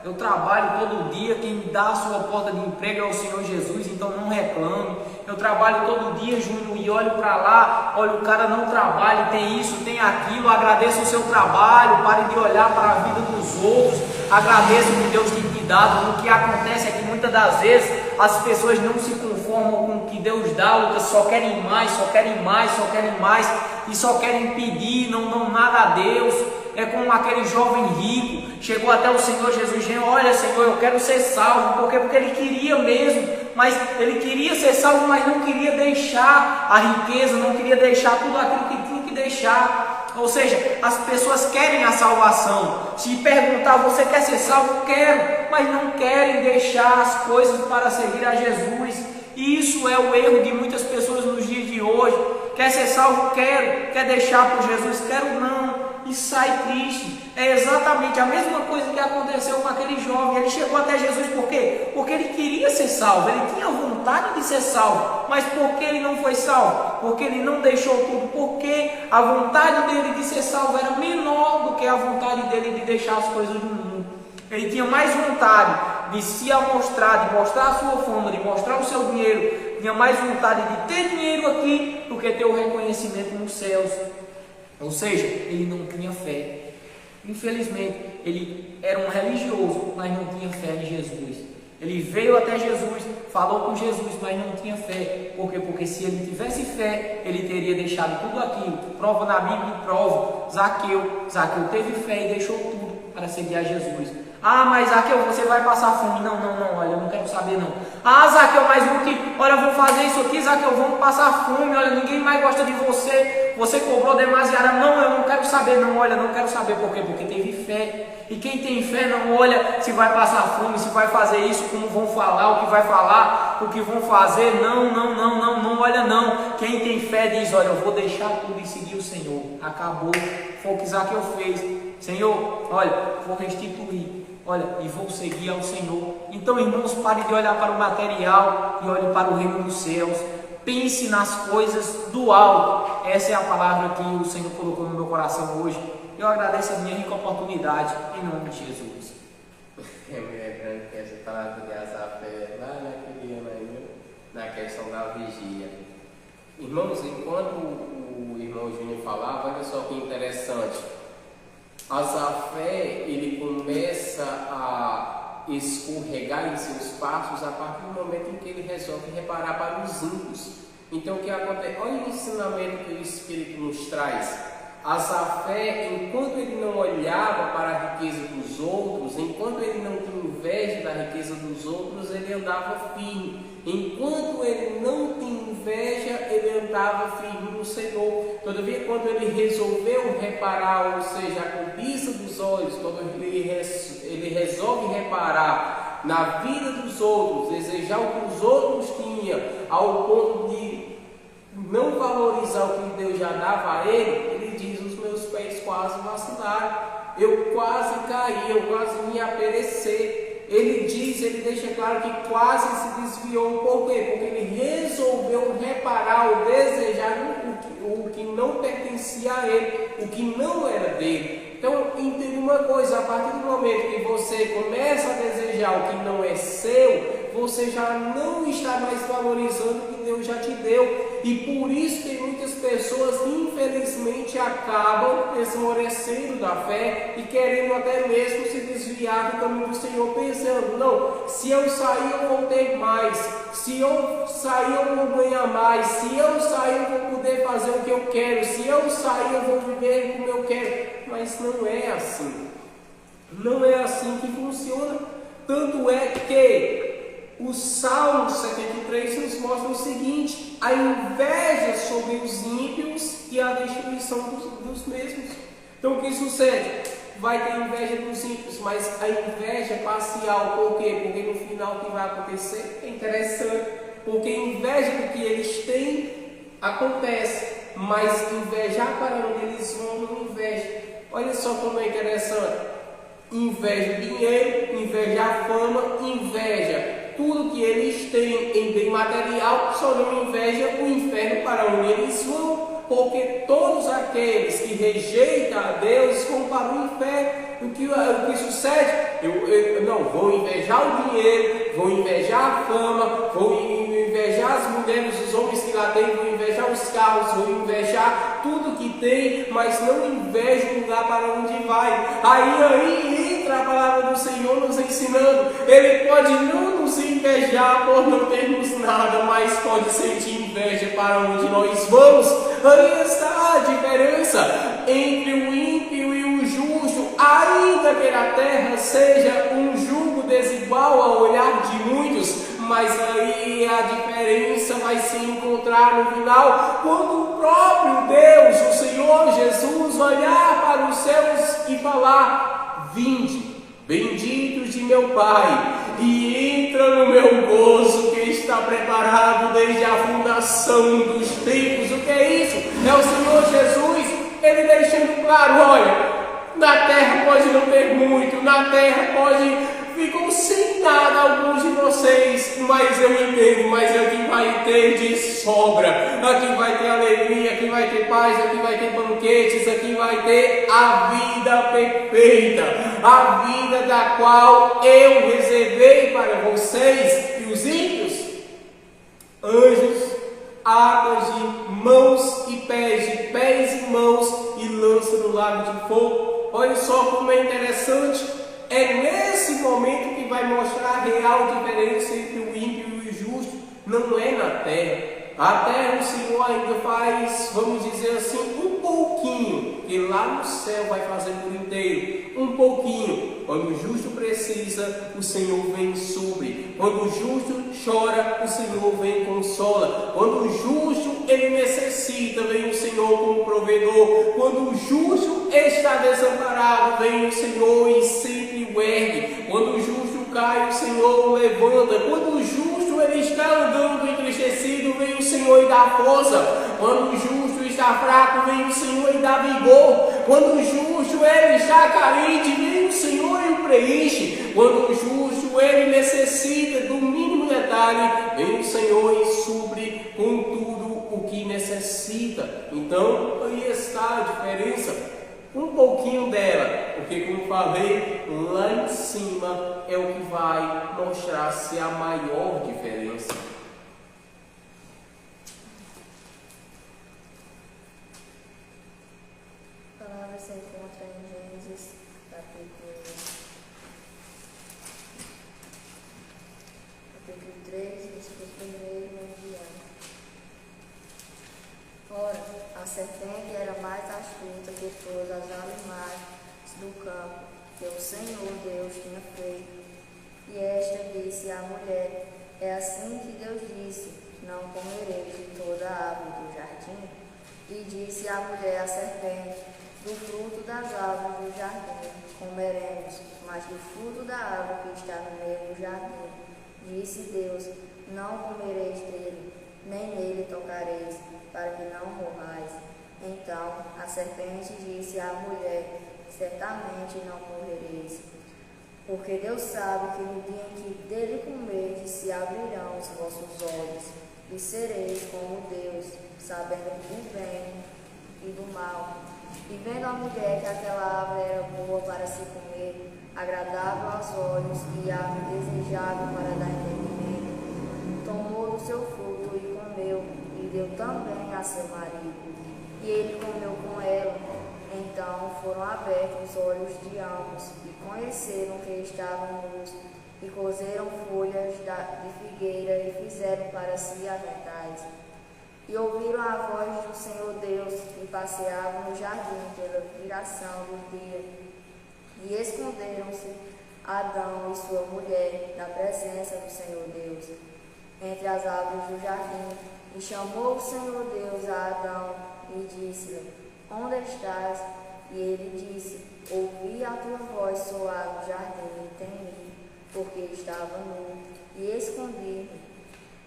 Speaker 2: eu trabalho todo dia, quem dá a sua porta de emprego é o Senhor Jesus, então não reclame. Eu trabalho todo dia, Júnior, e olho para lá, olha, o cara não trabalha, tem isso, tem aquilo, agradeça o seu trabalho, pare de olhar para a vida dos outros, agradeça o que Deus tem te dado. O que acontece é que muitas das vezes as pessoas não se conformam com o que Deus dá, Lucas, só querem mais, só querem mais, só querem mais, e só querem pedir, não dão nada a Deus. É como aquele jovem rico, chegou até o Senhor Jesus, olha Senhor, eu quero ser salvo, porque ele queria mesmo, mas ele queria ser salvo, mas não queria deixar a riqueza, não queria deixar tudo aquilo que tinha que deixar. Ou seja, as pessoas querem a salvação. Se perguntar, você quer ser salvo? Quero, mas não querem deixar as coisas para seguir a Jesus. E isso é o erro de muitas pessoas nos dias de hoje. Quer ser salvo? Quero. Quer deixar por Jesus? Quero não. E sai triste. É exatamente a mesma coisa que aconteceu com aquele jovem. Ele chegou até Jesus por quê? Porque ele queria ser salvo, ele tinha vontade de ser salvo, mas por que ele não foi salvo? Porque ele não deixou tudo, porque a vontade dele de ser salvo era menor do que a vontade dele de deixar as coisas do mundo. Ele tinha mais vontade de se amostrar, de mostrar a sua fama, de mostrar o seu dinheiro, tinha mais vontade de ter dinheiro aqui do que ter o reconhecimento nos céus. Ou seja, ele não tinha fé. Infelizmente, ele era um religioso, mas não tinha fé em Jesus. Ele veio até Jesus, falou com Jesus, mas não tinha fé. Por quê? Porque se ele tivesse fé, ele teria deixado tudo aquilo. Prova na Bíblia e prova. Zaqueu teve fé e deixou tudo para seguir a Jesus. Mas Zaqueu, você vai passar fome. Não, olha, eu não quero saber não. Zaqueu, mas o que? Olha, eu vou fazer isso aqui, Zaqueu, vamos passar fome. Olha, ninguém mais gosta de você. Você cobrou demasiado. Não, eu não quero saber não. Olha, não quero saber. Por quê? Porque teve fé. E quem tem fé não olha se vai passar fome, se vai fazer isso, como vão falar, o que vai falar, o que vão fazer. Não olha não. Quem tem fé diz, olha, eu vou deixar tudo e seguir o Senhor. Acabou. Foi o que Zaqueu fez. Senhor, olha, vou restituir. Olha, e vou seguir ao Senhor. Então, irmãos, pare de olhar para o material e olhe para o reino dos céus. Pense nas coisas do alto. Essa é a palavra que o Senhor colocou no meu coração hoje. Eu agradeço a minha rica oportunidade, em nome de Jesus.
Speaker 1: Eu me lembrando que essa palavra de Asafé, lá naquele ano ainda, na questão da vigia. Irmãos, enquanto o irmão Júnior falava, olha só que interessante. Asafé, ele começa a escorregar em seus passos a partir do momento em que ele resolve reparar para os ímpios. Então o que acontece? Olha o ensinamento que o Espírito nos traz. Asafé, enquanto ele não olhava para a riqueza dos outros, enquanto ele não tinha inveja da riqueza dos outros, ele andava firme. Enquanto ele não tinha inveja, ele andava firme no Senhor. Todavia, quando ele resolveu reparar, ou seja, a cobiça dos olhos, quando ele resolve reparar na vida dos outros, desejar o que os outros tinham, ao ponto de não valorizar o que Deus já dava a ele diz, os meus pés quase vacilaram, eu quase caí, eu quase me aperecer. Ele diz, ele deixa claro que quase se desviou. Por quê? Porque ele resolveu reparar ou desejar o que não pertencia a ele, o que não era dele. Então, entenda uma coisa, a partir do momento que você começa a desejar o que não é seu, você já não está mais valorizando o que Deus já te deu. E por isso que muitas pessoas, infelizmente, acabam esmorecendo da fé e querendo até mesmo se desviar do caminho do Senhor, pensando, não, se eu sair eu vou ter mais, se eu sair eu vou ganhar mais, se eu sair eu vou poder fazer o que eu quero, se eu sair eu vou viver como eu quero. Mas não é assim. Não é assim que funciona. Tanto é que O Salmo 73 nos mostra o seguinte: a inveja sobre os ímpios e a destruição dos mesmos. Então o que sucede? Vai ter inveja dos ímpios, mas a inveja é parcial. Por quê? Porque no final o que vai acontecer é interessante. Porque inveja do que eles têm acontece, mas invejar para onde eles vão não inveja. Olha só como é interessante. Inveja o dinheiro, inveja a fama, inveja tudo que eles têm em bem material, só não inveja o inferno para onde eles vão, porque todos aqueles que rejeitam a Deus vão para o inferno. O que sucede? Eu não vou invejar o dinheiro, vou invejar a fama, vou invejar as mulheres, os homens que lá têm, vou invejar os carros, vou invejar tudo que tem, mas não invejo o lugar para onde vai. Aí entra a palavra do Senhor nos ensinando. Ele pode não nos invejar por não termos nada, mas pode sentir inveja para onde nós vamos. Aí está a diferença entre o ímpio e o justo. Ainda que a terra seja um jugo desigual ao olhar de muitos, mas aí a diferença vai se encontrar no final, quando o próprio Deus, o Senhor Jesus, olhar para os céus e falar: vinde, benditos de meu Pai, e entra no meu gozo que está preparado desde a fundação dos tempos. O que é isso? É o Senhor Jesus, Ele deixando claro: olha, na terra pode não ter muito, na terra ficou sem nada alguns de vocês, mas eu entendo, mas aqui vai ter de sobra, aqui vai ter alegria, aqui vai ter paz, aqui vai ter banquetes, aqui vai ter a vida perfeita, a vida da qual eu reservei para vocês. E os ímpios, anjos, águas de mãos e pés, de pés e mãos, e lança no lago de fogo. Olha só como é interessante. É nesse momento que vai mostrar a real diferença entre o ímpio e o justo. Não é na terra. A terra o Senhor ainda faz, vamos dizer assim, um pouquinho, e lá no céu vai fazer por inteiro, um pouquinho. Quando o justo precisa, o Senhor vem e supre. Quando o justo chora, o Senhor vem e consola. Quando o justo ele necessita, vem o Senhor como provedor. Quando o justo está desamparado, vem o Senhor e sempre o ergue. Quando o justo cai, o Senhor o levanta. Quando o justo ele está andando entristecido, vem o Senhor e dá força. Quando o justo está fraco, vem o Senhor e dá vigor. Quando o justo ele está carente, vem o Senhor e o preenche. Quando o justo ele necessita do mínimo detalhe, vem o Senhor e supre com tudo o que necessita. Então aí está a diferença, um pouquinho dela, porque como falei, lá em cima é o que vai mostrar-se a maior diferença.
Speaker 3: A palavra se encontra em Gênesis capítulo 3, versículo 1 em diante. Ora, a serpente era mais astuta que todas as animais do campo que o Senhor Deus tinha feito. E esta disse à mulher: é assim que Deus disse: não comereis de toda a árvore do jardim? E disse a mulher à serpente: do fruto das árvores do jardim comeremos, mas do fruto da árvore que está no meio do jardim, disse Deus: não comereis dele, nem nele tocareis, para que não morrais. Então a serpente disse à mulher: certamente não morrereis, porque Deus sabe que no dia em que dele comerdes se abrirão os vossos olhos, e sereis como Deus, sabendo do bem e do mal. E vendo a mulher que aquela árvore era boa para se comer, agradável aos olhos e árvore desejável para dar entendimento, tomou do seu fruto e comeu, e deu também a seu marido, e ele comeu com ela. Então foram abertos os olhos de ambos, e conheceram que estavam nus, e cozeram folhas de figueira e fizeram para si aventais. E ouviram a voz do Senhor Deus, que passeava no jardim pela viração do dia. E esconderam-se Adão e sua mulher na presença do Senhor Deus, entre as árvores do jardim. E chamou o Senhor Deus a Adão e disse-lhe: Onde estás? E ele disse: Ouvi a tua voz soar no jardim e temi, porque estava nu, e escondi-me.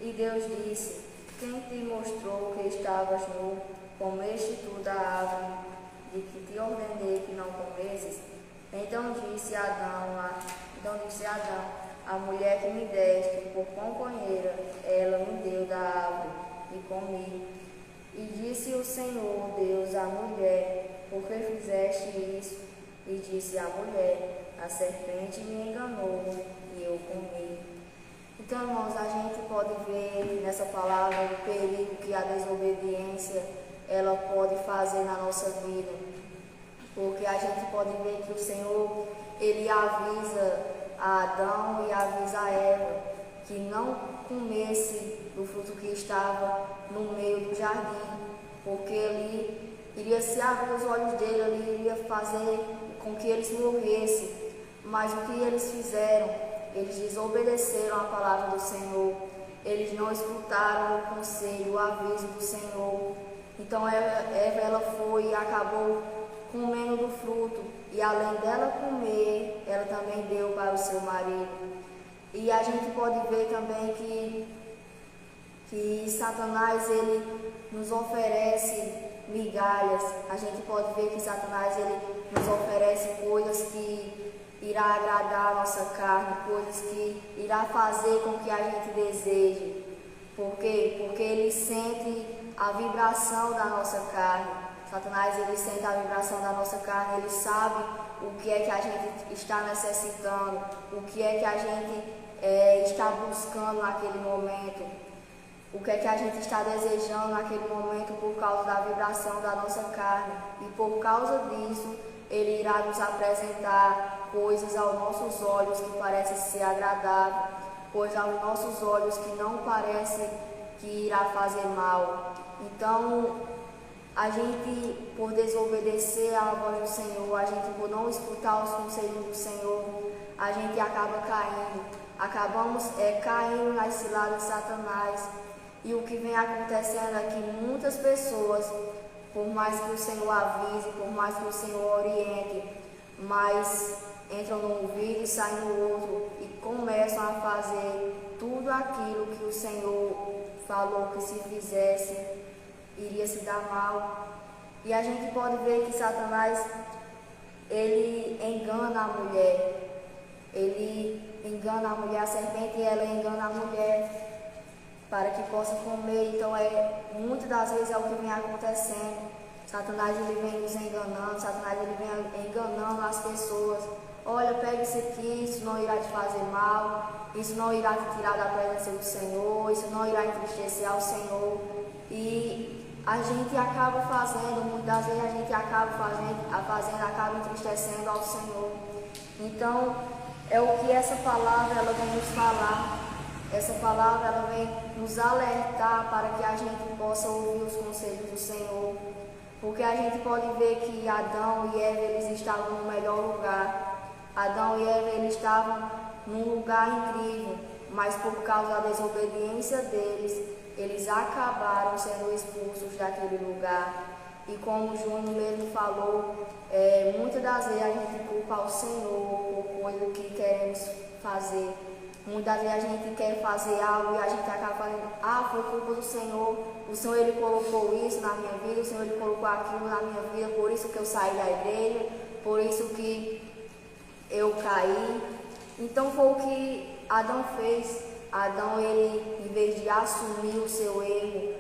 Speaker 3: E Deus disse: Quem te mostrou que estavas nu? Comeste tu da árvore de que te ordenei que não comesses? Então disse Adão, a mulher que me deste por companheira, ela me deu da árvore e comi. E disse o Senhor Deus à mulher: Por que fizeste isso? E disse a mulher: A serpente me enganou e eu comi. Então, irmãos, a gente pode ver nessa palavra o perigo que a desobediência ela pode fazer na nossa vida. Porque a gente pode ver que o Senhor, ele avisa a Adão e avisa a Eva que não comesse do fruto que estava no meio do jardim, porque ele iria se abrir os olhos dele, ele iria fazer com que eles morressem. Mas o que eles fizeram? Eles desobedeceram a palavra do Senhor, eles não escutaram o conselho, o aviso do Senhor. Então Eva ela foi e acabou comendo do fruto, e além dela comer, ela também deu para o seu marido. E a gente pode ver também que Satanás ele nos oferece migalhas. A gente pode ver que Satanás ele nos oferece coisas que irá agradar a nossa carne, coisas que irá fazer com que a gente deseje. Por quê? Porque ele sente a vibração da nossa carne. Satanás ele sente a vibração da nossa carne, ele sabe o que é que a gente está necessitando, o que é que a gente está buscando naquele momento, o que é que a gente está desejando naquele momento por causa da vibração da nossa carne. E por causa disso, ele irá nos apresentar coisas aos nossos olhos que parecem ser agradáveis, coisas aos nossos olhos que não parecem que irá fazer mal. Então, a gente, por desobedecer à voz do Senhor, a gente por não escutar os conselhos do Senhor, a gente acaba caindo. Acabamos caindo nas ciladas de Satanás. E o que vem acontecendo é que muitas pessoas, por mais que o Senhor avise, por mais que o Senhor oriente, mas entram num ouvido e saem no outro e começam a fazer tudo aquilo que o Senhor falou que se fizesse iria se dar mal. E a gente pode ver que Satanás ele engana a mulher, a serpente, ela engana a mulher para que possa comer. Então muitas das vezes é o que vem acontecendo. Satanás ele vem nos enganando, Satanás ele vem enganando as pessoas. Olha, pega isso aqui, isso não irá te fazer mal, isso não irá te tirar da presença do Senhor, isso não irá entristecer ao Senhor. E a gente acaba fazendo, muitas das vezes a gente acaba entristecendo ao Senhor. Então, é o que essa palavra ela vem nos falar. Essa palavra ela vem nos alertar para que a gente possa ouvir os conselhos do Senhor. Porque a gente pode ver que Adão e Eva eles estavam no melhor lugar. Adão e Eva eles estavam num lugar incrível, mas por causa da desobediência deles, eles acabaram sendo expulsos daquele lugar. E como o Júnior mesmo falou, muitas das vezes a gente culpa ao Senhor por coisa que queremos fazer. Muitas vezes a gente quer fazer algo e a gente acaba falando, foi culpa do Senhor. O Senhor ele colocou isso na minha vida, o Senhor ele colocou aquilo na minha vida, por isso que eu saí da igreja, por isso que eu caí. Então foi o que Adão fez. Adão, ele, em vez de assumir o seu erro,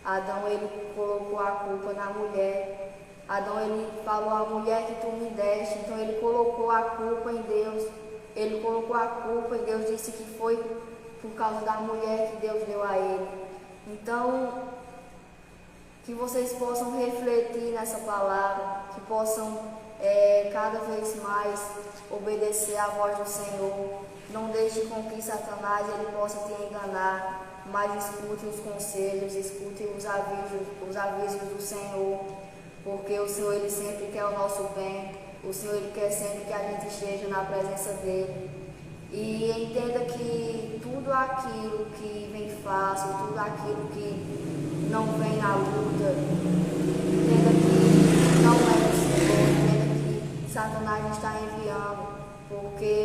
Speaker 3: Adão, ele colocou a culpa na mulher. Adão, ele falou, a mulher que tu me deste. Então ele colocou a culpa em Deus. Ele colocou a culpa e Deus disse que foi por causa da mulher que Deus deu a ele. Então, que vocês possam refletir nessa palavra, que possam cada vez mais obedecer à voz do Senhor. Não deixe com que Satanás ele possa te enganar, mas escute os conselhos, escute os avisos do Senhor, porque o Senhor ele sempre quer o nosso bem. O Senhor Ele quer sempre que a gente esteja na presença dEle. E entenda que tudo aquilo que vem fácil, tudo aquilo que não vem na luta, entenda que não é o Senhor, entenda que Satanás está enviando, porque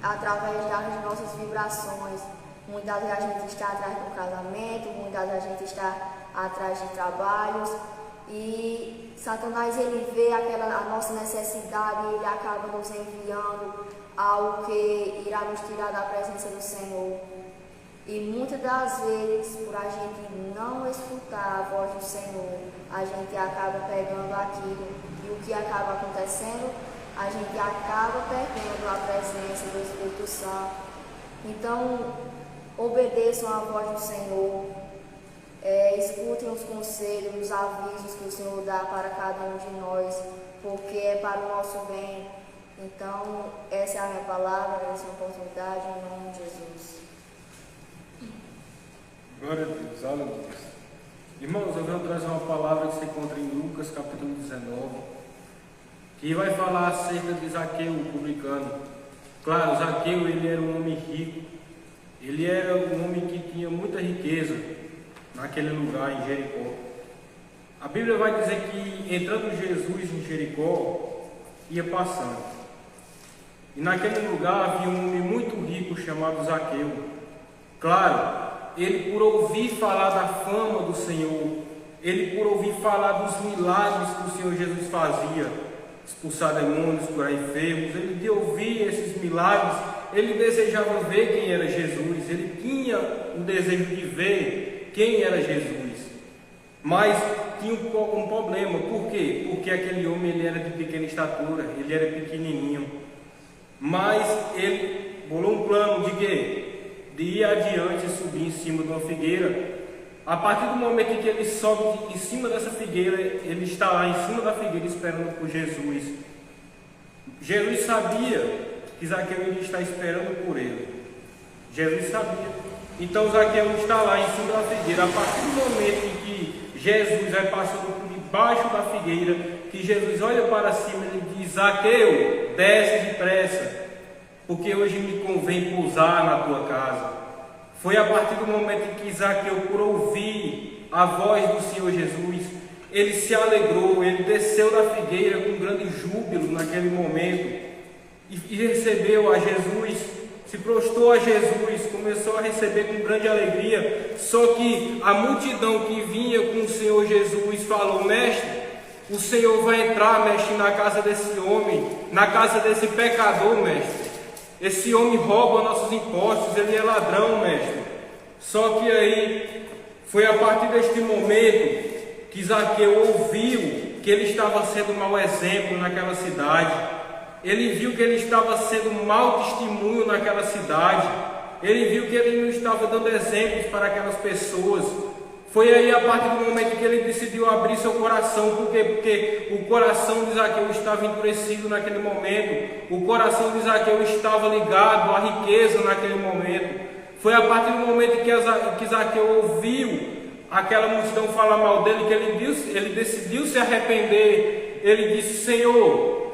Speaker 3: através das nossas vibrações, muitas vezes a gente está atrás do casamento, muitas vezes a gente está atrás de trabalhos, e Satanás ele vê a nossa necessidade e ele acaba nos enviando algo que irá nos tirar da presença do Senhor. E muitas das vezes, por a gente não escutar a voz do Senhor, a gente acaba pegando aquilo, e o que acaba acontecendo? A gente acaba perdendo a presença do Espírito Santo. Então, obedeçam à voz do Senhor, escutem os conselhos, os avisos que o Senhor dá para cada um de nós, porque é para o nosso bem. Então, essa é a minha palavra, essa é a oportunidade, em nome de Jesus.
Speaker 4: Glória a Deus, aleluia. Irmãos, eu venho trazer uma palavra que se encontra em Lucas capítulo 19, que vai falar acerca de Zaqueu, o publicano. Claro, Zaqueu ele era um homem rico, ele era um homem que tinha muita riqueza naquele lugar em Jericó. A Bíblia vai dizer que entrando Jesus em Jericó, ia passando. E naquele lugar havia um homem muito rico chamado Zaqueu. Claro, ele por ouvir falar da fama do Senhor, ele por ouvir falar dos milagres que o Senhor Jesus fazia, expulsar demônios, curar enfermos, ele de ouvir esses milagres, ele desejava ver quem era Jesus, ele tinha o desejo de ver quem era Jesus. Mas tinha um problema, por quê? Porque aquele homem ele era de pequena estatura, ele era pequenininho. Mas ele bolou um plano de quê? De ir adiante e subir em cima de uma figueira. A partir do momento em que ele sobe em cima dessa figueira, ele está lá em cima da figueira esperando por Jesus. Jesus sabia que Zaqueu ia estar esperando por ele. Jesus sabia. Então Zaqueu está lá em cima da figueira. A partir do momento em que Jesus vai passando por debaixo da figueira, que Jesus olha para cima e diz: Zaqueu, desce depressa, porque hoje me convém pousar na tua casa. Foi a partir do momento em que Zaqueu, por ouvir a voz do Senhor Jesus, ele se alegrou, ele desceu da figueira com grande júbilo naquele momento e recebeu a Jesus, se prostrou a Jesus, começou a receber com grande alegria. Só que a multidão que vinha com o Senhor Jesus falou: mestre, o Senhor vai entrar, mestre, na casa desse homem, na casa desse pecador, mestre. Esse homem rouba nossos impostos, ele é ladrão, mestre. Só que aí, foi a partir deste momento que Zaqueu ouviu que ele estava sendo um mau exemplo naquela cidade. Ele viu que ele estava sendo um mau testemunho naquela cidade. Ele viu que ele não estava dando exemplos para aquelas pessoas. Foi aí a partir do momento que ele decidiu abrir seu coração. Por quê? Porque o coração de Zaqueu estava endurecido naquele momento. O coração de Zaqueu estava ligado à riqueza naquele momento. Foi a partir do momento que Zaqueu ouviu aquela multidão falar mal dele, que ele decidiu se arrepender. Ele disse: Senhor,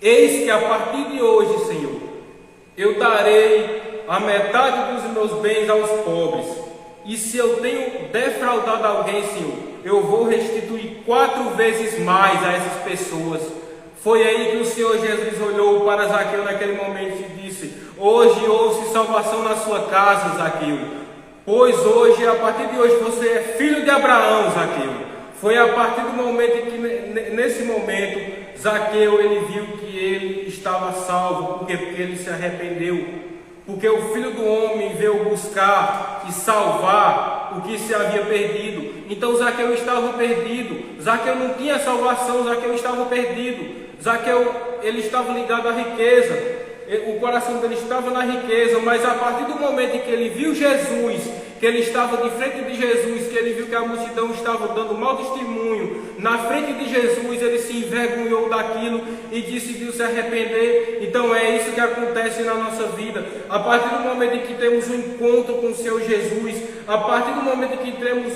Speaker 4: eis que a partir de hoje, Senhor, eu darei a metade dos meus bens aos pobres. E se eu tenho defraudado alguém, Senhor, eu vou restituir 4 vezes mais a essas pessoas. Foi aí que o Senhor Jesus olhou para Zaqueu naquele momento e disse: hoje houve salvação na sua casa, Zaqueu. Pois hoje, a partir de hoje, você é filho de Abraão, Zaqueu. Foi a partir do momento em que, nesse momento, Zaqueu ele viu que ele estava salvo. Por quê? Porque ele se arrependeu. Porque o Filho do Homem veio buscar e salvar o que se havia perdido. Então Zaqueu estava perdido. Zaqueu não tinha salvação, Zaqueu estava perdido. Zaqueu ele estava ligado à riqueza. O coração dele estava na riqueza, mas a partir do momento em que ele viu Jesus, que ele estava de frente de Jesus, que ele viu que a multidão estava dando mau testemunho na frente de Jesus, ele se envergonhou daquilo e decidiu se arrepender. Então é isso que acontece na nossa vida. A partir do momento em que temos um encontro com o Senhor Jesus, a partir do momento em que temos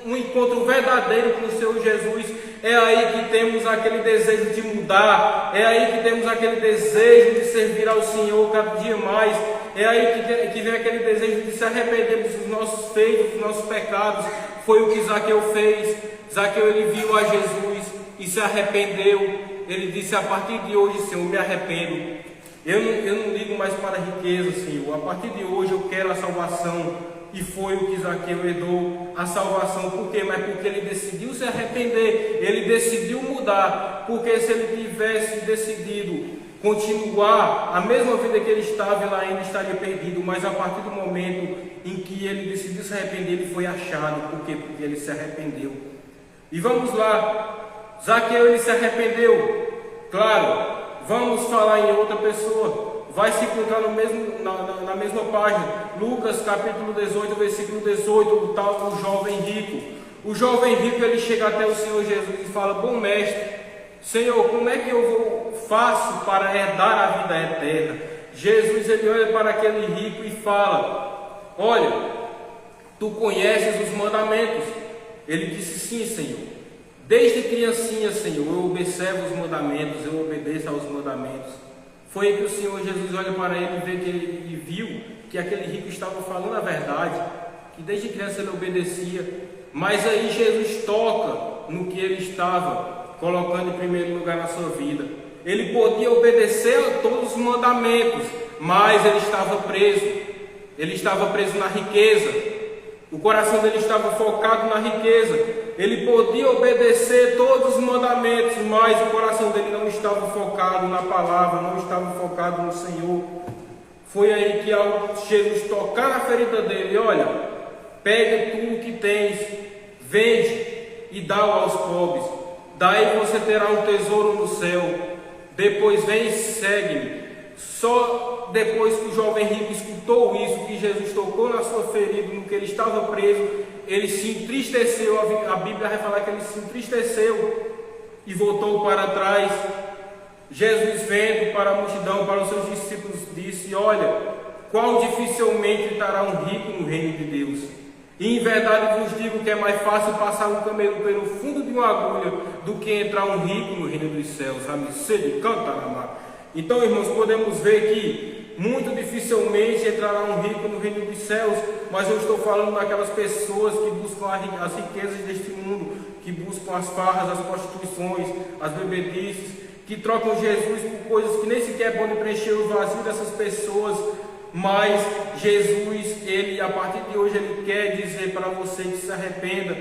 Speaker 4: um encontro verdadeiro com o Senhor Jesus, é aí que temos aquele desejo de mudar, é aí que temos aquele desejo de servir ao Senhor cada dia mais, é aí que vem aquele desejo de se arrependermos dos nossos feitos, dos nossos pecados. Foi o que Zaqueu fez. Zaqueu, ele viu a Jesus e se arrependeu. Ele disse: a partir de hoje, Senhor, me arrependo. Eu não ligo mais para a riqueza, Senhor. A partir de hoje eu quero a salvação. E foi o que Zaqueu herdou, a salvação. Por quê? Mas porque ele decidiu se arrepender, ele decidiu mudar. Porque se ele tivesse decidido continuar a mesma vida que ele estava, ele ainda estaria perdido. Mas a partir do momento em que ele decidiu se arrepender, ele foi achado. Por quê? Porque ele se arrependeu. E vamos lá, Zaqueu, ele se arrependeu. Claro, vamos falar em outra pessoa. Vai se encontrar na mesma página, Lucas capítulo 18, versículo 18, o tal do jovem rico. O jovem rico, ele chega até o Senhor Jesus e fala: bom mestre, Senhor, como é que eu faço para herdar a vida eterna? Jesus, ele olha para aquele rico e fala: olha, tu conheces os mandamentos? Ele disse: sim, Senhor. Desde criancinha, Senhor, eu observo os mandamentos, eu obedeço aos mandamentos. Foi aí que o Senhor Jesus olha para ele e vê que ele viu que aquele rico estava falando a verdade, que desde criança ele obedecia. Mas aí Jesus toca no que ele estava colocando em primeiro lugar na sua vida. Ele podia obedecer a todos os mandamentos, mas ele estava preso. Ele estava preso na riqueza. O coração dele estava focado na riqueza. Ele podia obedecer todos os mandamentos, mas o coração dele não estava focado na palavra, não estava focado no Senhor. Foi aí que, ao Jesus tocar na ferida dele: olha, pega tudo que tens, vende e dá-o aos pobres, daí você terá um tesouro no céu, depois vem e segue-me. Só depois que o jovem rico escutou isso, que Jesus tocou na sua ferida, no que ele estava preso, ele se entristeceu. A Bíblia vai falar que ele se entristeceu e voltou para trás. Jesus, vendo para a multidão, para os seus discípulos, disse: olha, quão dificilmente entrará um rico no reino de Deus. E em verdade vos digo que é mais fácil passar um camelo pelo fundo de uma agulha do que entrar um rico no reino dos céus. A miséria canta na mar. Então, irmãos, podemos ver que muito dificilmente entrará um rico no reino dos céus, mas eu estou falando daquelas pessoas que buscam as riquezas deste mundo, que buscam as farras, as prostituições, as bebedices, que trocam Jesus por coisas que nem sequer podem preencher o vazio dessas pessoas. Mas Jesus, ele, a partir de hoje, ele quer dizer para você que se arrependa,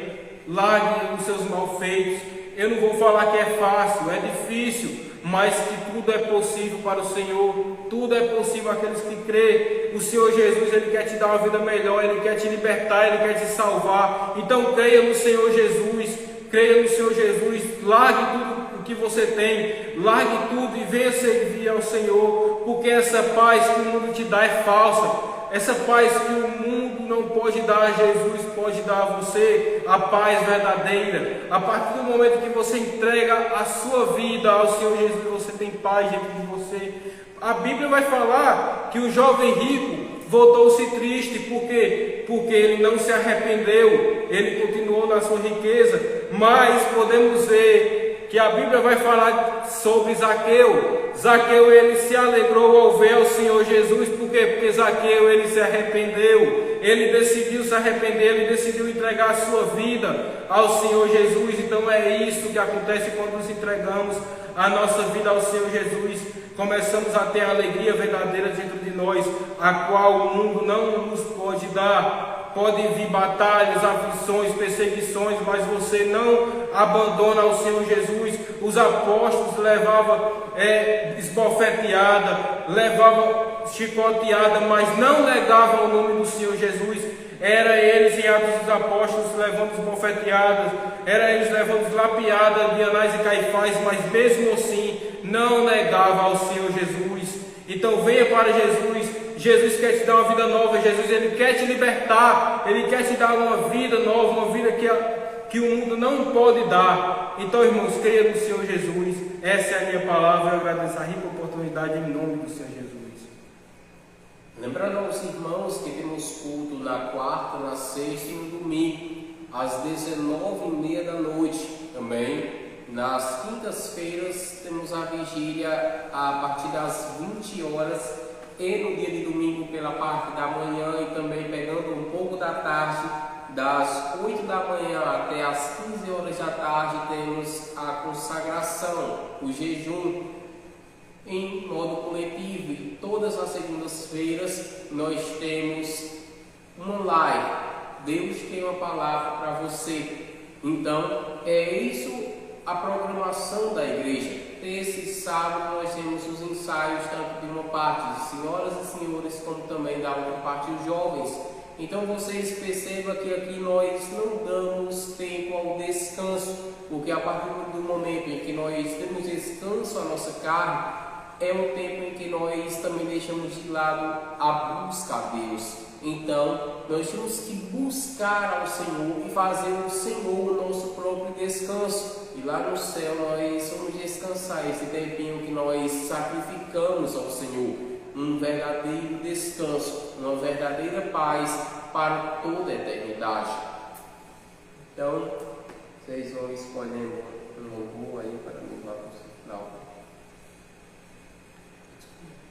Speaker 4: largue os seus malfeitos. Eu não vou falar que é fácil, é difícil, mas que tudo é possível para o Senhor, tudo é possível àqueles que creem. O Senhor Jesus, ele quer te dar uma vida melhor, ele quer te libertar, ele quer te salvar. Então creia no Senhor Jesus, creia no Senhor Jesus, largue tudo o que você tem, largue tudo e venha servir ao Senhor, porque essa paz que o mundo te dá é falsa. Essa paz que o mundo não pode dar, Jesus pode dar a você, a paz verdadeira. A partir do momento que você entrega a sua vida ao Senhor Jesus, você tem paz dentro de você. A Bíblia vai falar que o jovem rico voltou-se triste, porque ele não se arrependeu, ele continuou na sua riqueza. Mas podemos ver que a Bíblia vai falar sobre Zaqueu. Zaqueu, ele se alegrou ao ver o Senhor Jesus. Por quê? Porque Zaqueu, ele se arrependeu, ele decidiu se arrepender, ele decidiu entregar a sua vida ao Senhor Jesus. Então é isso que acontece quando nos entregamos a nossa vida ao Senhor Jesus. Começamos a ter a alegria verdadeira dentro de nós, a qual o mundo não nos pode dar. Podem vir batalhas, aflições, perseguições, mas você não abandona o Senhor Jesus. Os apóstolos levavam esbofeteada, levavam chicoteada, mas não negavam o nome do Senhor Jesus. Era eles em Atos dos Apóstolos levando esbofeteadas, era eles levando lapiadas de Anás e Caifás, mas mesmo assim não negavam ao Senhor Jesus. Então venha para Jesus. Jesus quer te dar uma vida nova. Jesus, Ele quer te libertar. Ele quer te dar uma vida nova, uma vida que o mundo não pode dar. Então, irmãos, creia no Senhor Jesus. Essa é a minha palavra. Eu agradeço a rica oportunidade em nome do Senhor Jesus.
Speaker 1: Lembrando aos irmãos que temos culto na quarta, na sexta e no domingo, às 19h30 da noite. Também nas quintas-feiras temos a vigília a partir das 20 horas e no dia de domingo pela parte da manhã e também pegando um pouco da tarde, das 8 da manhã até as 15 horas da tarde temos a consagração, o jejum em modo coletivo. E todas as segundas-feiras nós temos uma live. Deus tem uma palavra para você. Então é isso a programação da igreja. Esse sábado nós temos os ensaios tanto de uma parte de senhoras e senhores como também da outra parte os jovens. Então vocês percebam que aqui nós não damos tempo ao descanso, porque a partir do momento em que nós temos descanso à nossa carne, é um tempo em que nós também deixamos de lado a busca a Deus. Então nós temos que buscar ao Senhor e fazer o Senhor o nosso próprio descanso. E lá no céu nós vamos descansar esse tempinho que nós sacrificamos ao Senhor. Um verdadeiro descanso, uma verdadeira paz para toda a eternidade. Então, vocês vão escolhendo um louvor aí para levar para o final.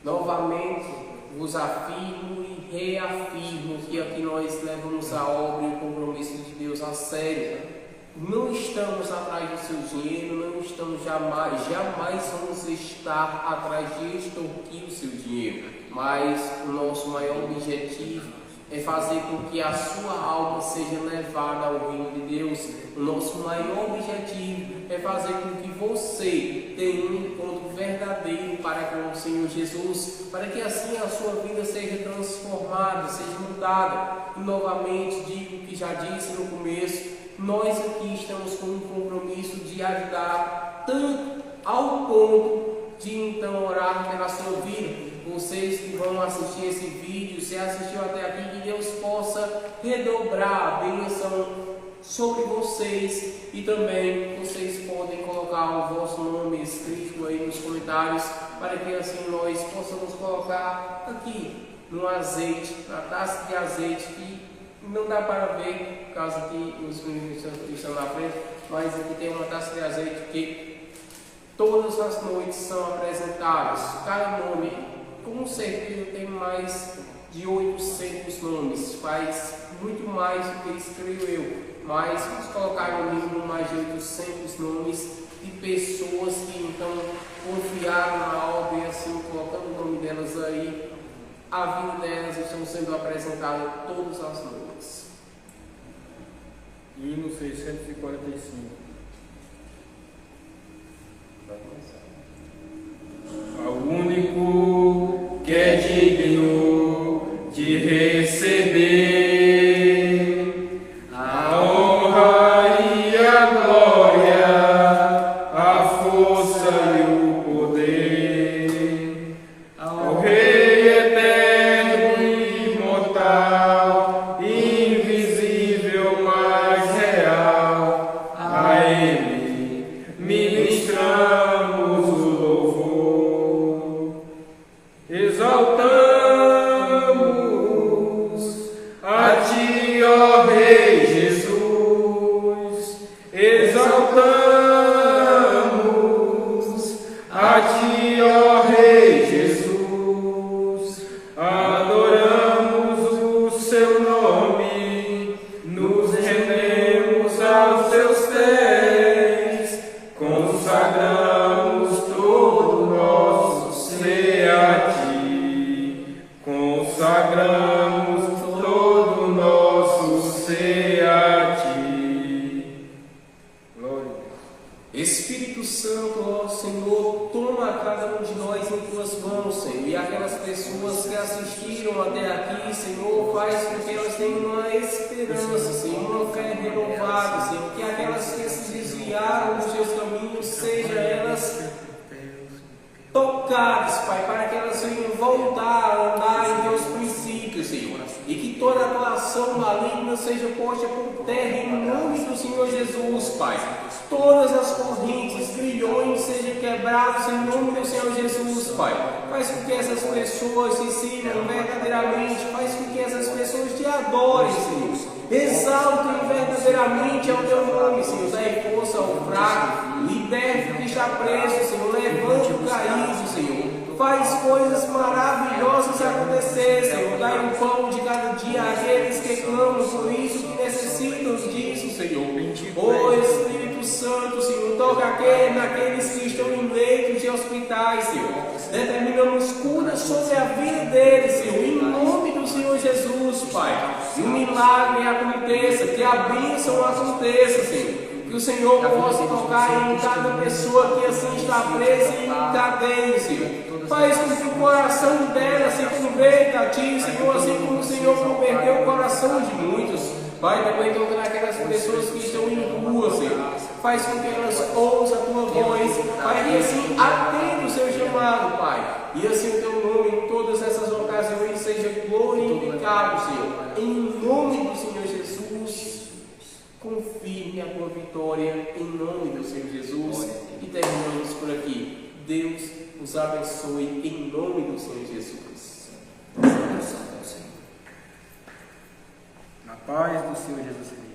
Speaker 1: Novamente, vos afirmo e reafirmo que aqui nós levamos a obra e o compromisso de Deus a sério. Não estamos atrás do seu dinheiro, não estamos jamais vamos estar atrás de extorquir o seu dinheiro, mas o nosso maior objetivo é fazer com que a sua alma seja levada ao reino de Deus. O nosso maior objetivo é fazer com que você tenha um encontro verdadeiro para com o Senhor Jesus, para que assim a sua vida seja transformada, seja mudada. E novamente digo o que já disse no começo, nós aqui estamos com um compromisso de ajudar tanto ao ponto de então orar pela sua vida. Vocês que vão assistir esse vídeo, se assistiu até aqui, que Deus possa redobrar a bênção sobre vocês e também vocês podem colocar o vosso nome escrito aí nos comentários para que assim nós possamos colocar aqui no azeite, na taça de azeite que não dá para ver por causa que os meninos estão na frente, mas aqui tem uma taça de azeite que todas as noites são apresentadas. Cada nome, com certeza, tem mais de 800 nomes, faz muito mais do que isso, creio eu. Mas vamos colocar no mínimo mais de 800 nomes de pessoas que então confiaram na obra e assim, colocando o nome delas aí, a vida delas estão sendo apresentadas todas as noites.
Speaker 4: Hino 645. Ao único que é digno de receber a honra e a glória, a força e o poder, ao Rei eterno e imortal, invisível, mas real, a Ele ministramos o louvor, exaltamos a Ti, ó Rei Jesus, exaltamos a Ti, ó Rei Jesus, adoramos o Seu nome, nos rendemos aos Seus pés, consagramos todo o nosso ser a Ti, consagramos todo o nosso ser a Ti. Glória a Deus.
Speaker 1: Espírito Santo, ó Senhor, toma cada um de nós em Tuas mãos, Senhor, e aquelas pessoas que assistiram até aqui, Senhor, faz com que elas tenham uma esperança, Senhor, uma fé renovada, Senhor, que aquelas que se desviaram dos Teus caminhos, seja elas tocadas, Pai, para que elas venham voltar a andar em Teus princípios, Senhor. E que toda atuação maligna seja posta por terra em nome do Senhor Jesus, Pai. Todas as correntes, grilhões sejam quebrados em nome do Senhor Jesus, Pai. Faz com que essas pessoas se sirvam verdadeiramente, faz com que essas pessoas te adorem, Senhor. Exaltem verdadeiramente ao Teu nome, Senhor. Dai força ao fraco, liberte o que está preso, Senhor. Levante o caído, Senhor. Faz coisas maravilhosas acontecer, Senhor. Dai um pão de cada dia àqueles que clamam por isso, que necessitam disso, Senhor. Ó Espírito Santo, Senhor, toca naqueles que estão em leitos de hospitais, Senhor. Determinamos cura sobre a vida deles, Senhor, em nome do Senhor Jesus, Pai. Que um milagre aconteça, que a bênção aconteça, Senhor. Que o Senhor possa tocar em cada pessoa que assim está presa em cadeia, Senhor. Faz com que o coração dela se converta a Ti, Senhor, assim como o Senhor converteu o coração de muitos. Pai, também tocar aquelas pessoas que estão em rua, Senhor. Faz com que elas ouçam a Tua voz, Pai, e assim atenda o Seu chamado, Pai. E assim o Teu nome em todas essas ocasiões seja glorificado, Senhor. Em nome do Senhor Jesus, confirme a Tua vitória em nome do Senhor Jesus. E terminamos por aqui. Deus os abençoe em nome do Senhor Jesus.
Speaker 4: Na paz do Senhor Jesus Cristo.